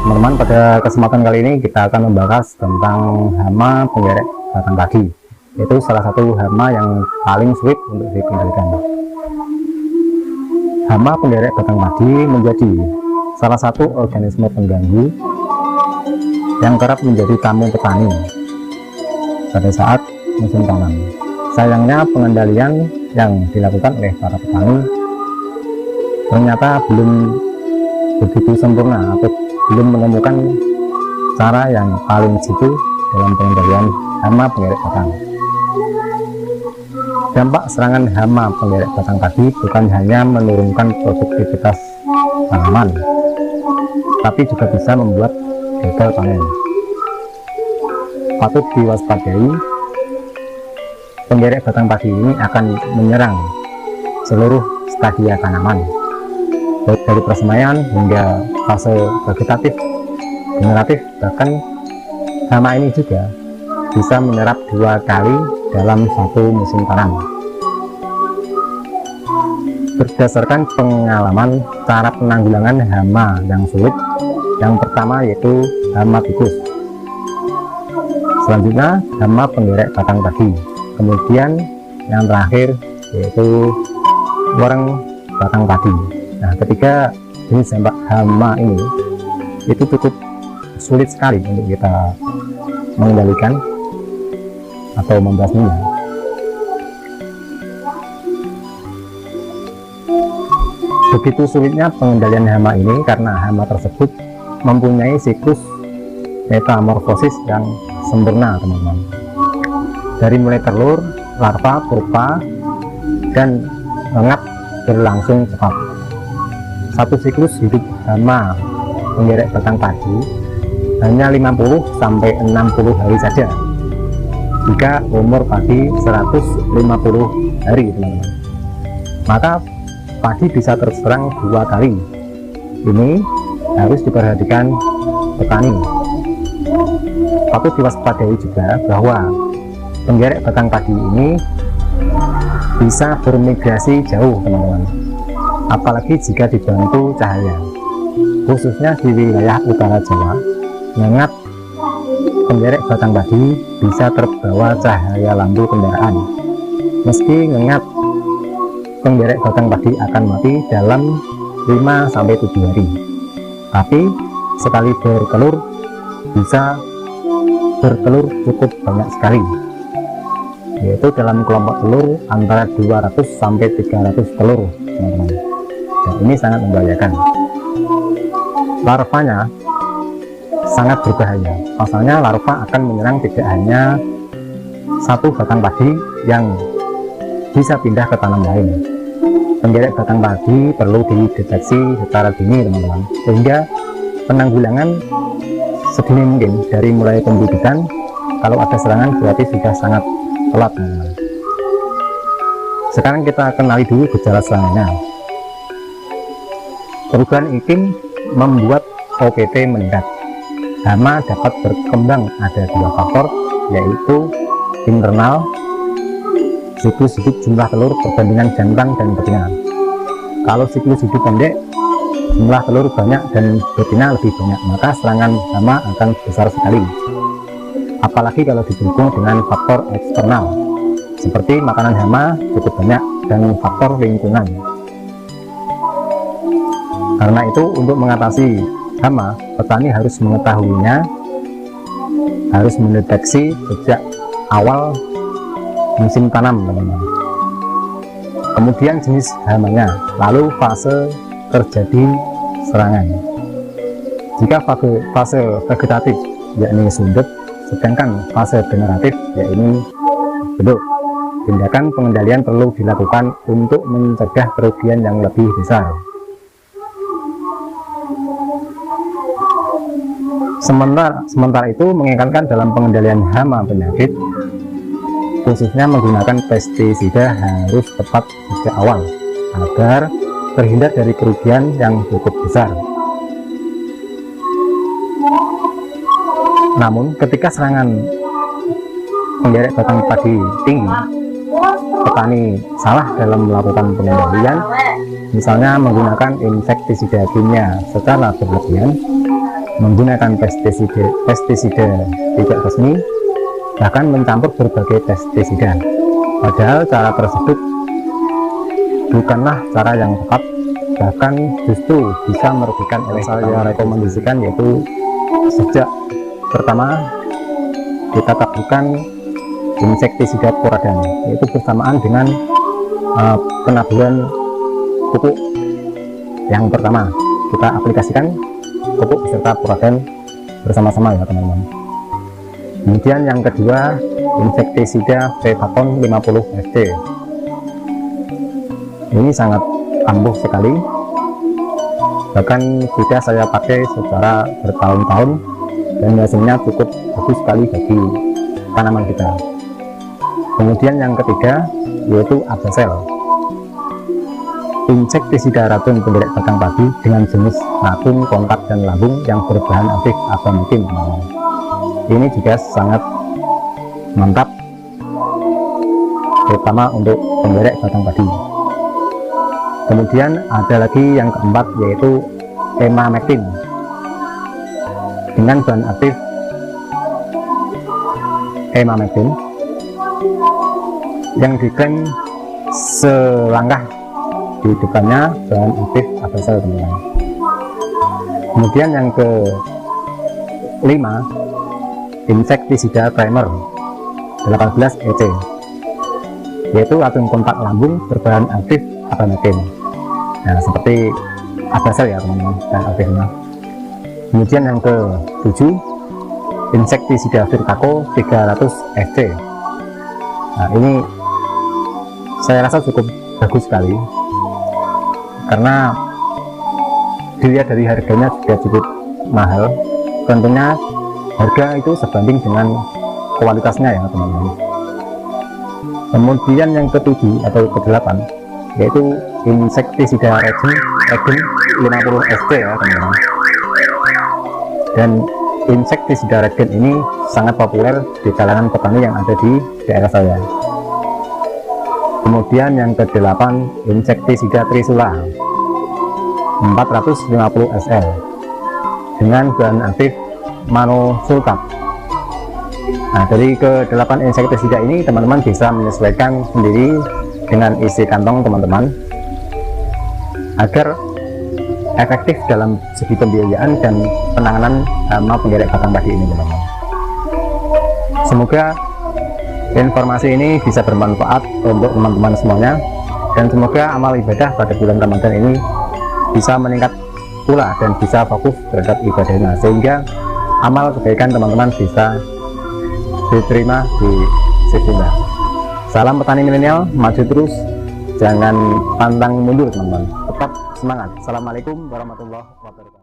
Teman-teman, pada kesempatan kali ini kita akan membahas tentang hama penggerek batang padi. Itu salah satu hama yang paling sulit untuk dikendalikan. Hama penggerek batang padi menjadi salah satu organisme pengganggu yang kerap menjadi tamu petani pada saat musim tanam. Sayangnya pengendalian yang dilakukan oleh para petani ternyata belum begitu sempurna atau belum menemukan cara yang paling jitu dalam pengendalian hama penggerek batang. Dampak serangan hama penggerek batang padi bukan hanya menurunkan produktivitas tanaman, tapi juga bisa membuat gagal panen. Patut diwaspadai, penggerek batang padi ini akan menyerang seluruh stadia tanaman, baik dari persemaian hingga fase vegetatif, generatif. Bahkan hama ini juga bisa menyerap 2 kali dalam satu musim tanam. Berdasarkan pengalaman, cara penanggulangan hama yang sulit, yang pertama yaitu hama tikus, selanjutnya hama penggerek batang padi, kemudian yang terakhir yaitu woreng batang padi. Nah, ketiga jenis hama ini itu cukup sulit sekali untuk kita mengendalikan atau membasminya. Begitu sulitnya pengendalian hama ini karena hama tersebut mempunyai siklus metamorfosis yang sempurna, teman-teman. Dari mulai telur, larva, pupa, dan ngap berlangsung cepat. Satu siklus hidup hama penggerek batang padi hanya 50-60 hari saja jika umur padi 150 hari, teman-teman. Maka padi bisa terserang 2 kali. Ini harus diperhatikan petani. Patut diwaspadai juga bahwa penggerek batang padi ini bisa bermigrasi jauh, teman-teman, apalagi jika dibantu cahaya. Khususnya di wilayah utara Jawa, nyengat penggerek batang padi bisa terbawa cahaya lampu kendaraan. Meski nyengat, penggerek batang padi akan mati dalam 5-7 hari. Tapi sekali bertelur bisa bertelur cukup banyak sekali, yaitu dalam kelompok telur antara 200-300 telur, teman-teman. Dan ini sangat membahayakan. Larvanya sangat berbahaya. Pasalnya larva akan menyerang tidak hanya satu batang padi yang bisa pindah ke tanam lain. Penggerek batang padi perlu dideteksi secara dini, teman-teman, sehingga penanggulangan sedini mungkin. Dari mulai pembibitan, kalau ada serangan berarti sudah sangat telat, teman-teman. Sekarang kita kenali dulu gejala serangannya. Perubahan iklim membuat OPT meningkat. Hama dapat berkembang, ada 2 faktor, yaitu internal, siklus hidup jumlah telur perbandingan jantan dan betina. Kalau siklus hidup pendek, jumlah telur banyak dan betina lebih banyak, maka serangan hama akan besar sekali. Apalagi kalau didukung dengan faktor eksternal seperti makanan hama cukup banyak dan faktor lingkungan. Karena itu, untuk mengatasi hama, petani harus mengetahuinya, harus mendeteksi sejak awal musim tanam, teman-teman. Kemudian jenis hamanya, lalu fase terjadi serangan. Jika fase vegetatif yakni sundep, sedangkan fase generatif yakni beduk, tindakan pengendalian perlu dilakukan untuk mencegah kerugian yang lebih besar. Sementara itu, mengingatkan dalam pengendalian hama penyakit, khususnya menggunakan pestisida, harus tepat sejak awal agar terhindar dari kerugian yang cukup besar. Namun ketika serangan penggerek batang padi tinggi, petani salah dalam melakukan pengendalian, misalnya menggunakan insektisida kimia secara berlebihan, menggunakan pestisida tidak resmi, bahkan mencampur berbagai pestisida. Padahal cara tersebut bukanlah cara yang tepat, bahkan justru bisa merugikan. Saya rekomendasikan yaitu sejak pertama kita taburkan insektisida Poradan, yaitu bersamaan dengan penaburan pupuk yang pertama. Kita aplikasikan pupuk beserta Poradan bersama-sama ya teman-teman. Kemudian yang kedua, insektisida Fevacon 50 SC. Ini sangat ampuh sekali, bahkan sudah saya pakai secara bertahun-tahun dan hasilnya cukup bagus sekali bagi tanaman kita. Kemudian yang ketiga yaitu Abasel, insektisida racun penderek batang padi dengan jenis racun kontak dan lambung yang berbahan aktif abamectin. Ini juga sangat mantap, terutama untuk penderek batang padi. Kemudian ada lagi yang keempat yaitu Emamectin dengan bahan aktif Emamectin yang diklaim selangkah di depannya bahan aktif Abasel, teman-teman. Kemudian yang kelima, insektisida Primer 18 EC, yaitu racun kontak lambung berbahan aktif abamectin. Nah, seperti Abasel ya teman-teman dan aktifnya. Kemudian yang ke-7, insektisida Virtaco 300 FC. Nah, ini saya rasa cukup bagus sekali karena dilihat dari harganya juga cukup mahal. Tentunya harga itu sebanding dengan kualitasnya ya teman-teman. Kemudian yang ke-7 atau ke-8 yaitu insektisida Regen 50 SC ya teman-teman. Dan insektisida Regen ini sangat populer di kalangan petani yang ada di daerah saya. Kemudian yang ke-8, insektisida Trisula 450 SL dengan bahan aktif manosulfat. Nah, dari ke-8 insektisida ini teman-teman bisa menyesuaikan sendiri dengan isi kantong teman-teman agar efektif dalam segi pembiayaan dan penanganan hama penderek batang padi ini, teman-teman. Semoga informasi ini bisa bermanfaat untuk teman-teman semuanya, dan semoga amal ibadah pada bulan Ramadan ini bisa meningkat pula dan bisa fokus terhadap ibadahnya, sehingga amal kebaikan teman-teman bisa diterima di sisi Allah. Salam petani milenial, maju terus, jangan pantang mundur teman-teman, tetap semangat. Assalamualaikum warahmatullahi wabarakatuh.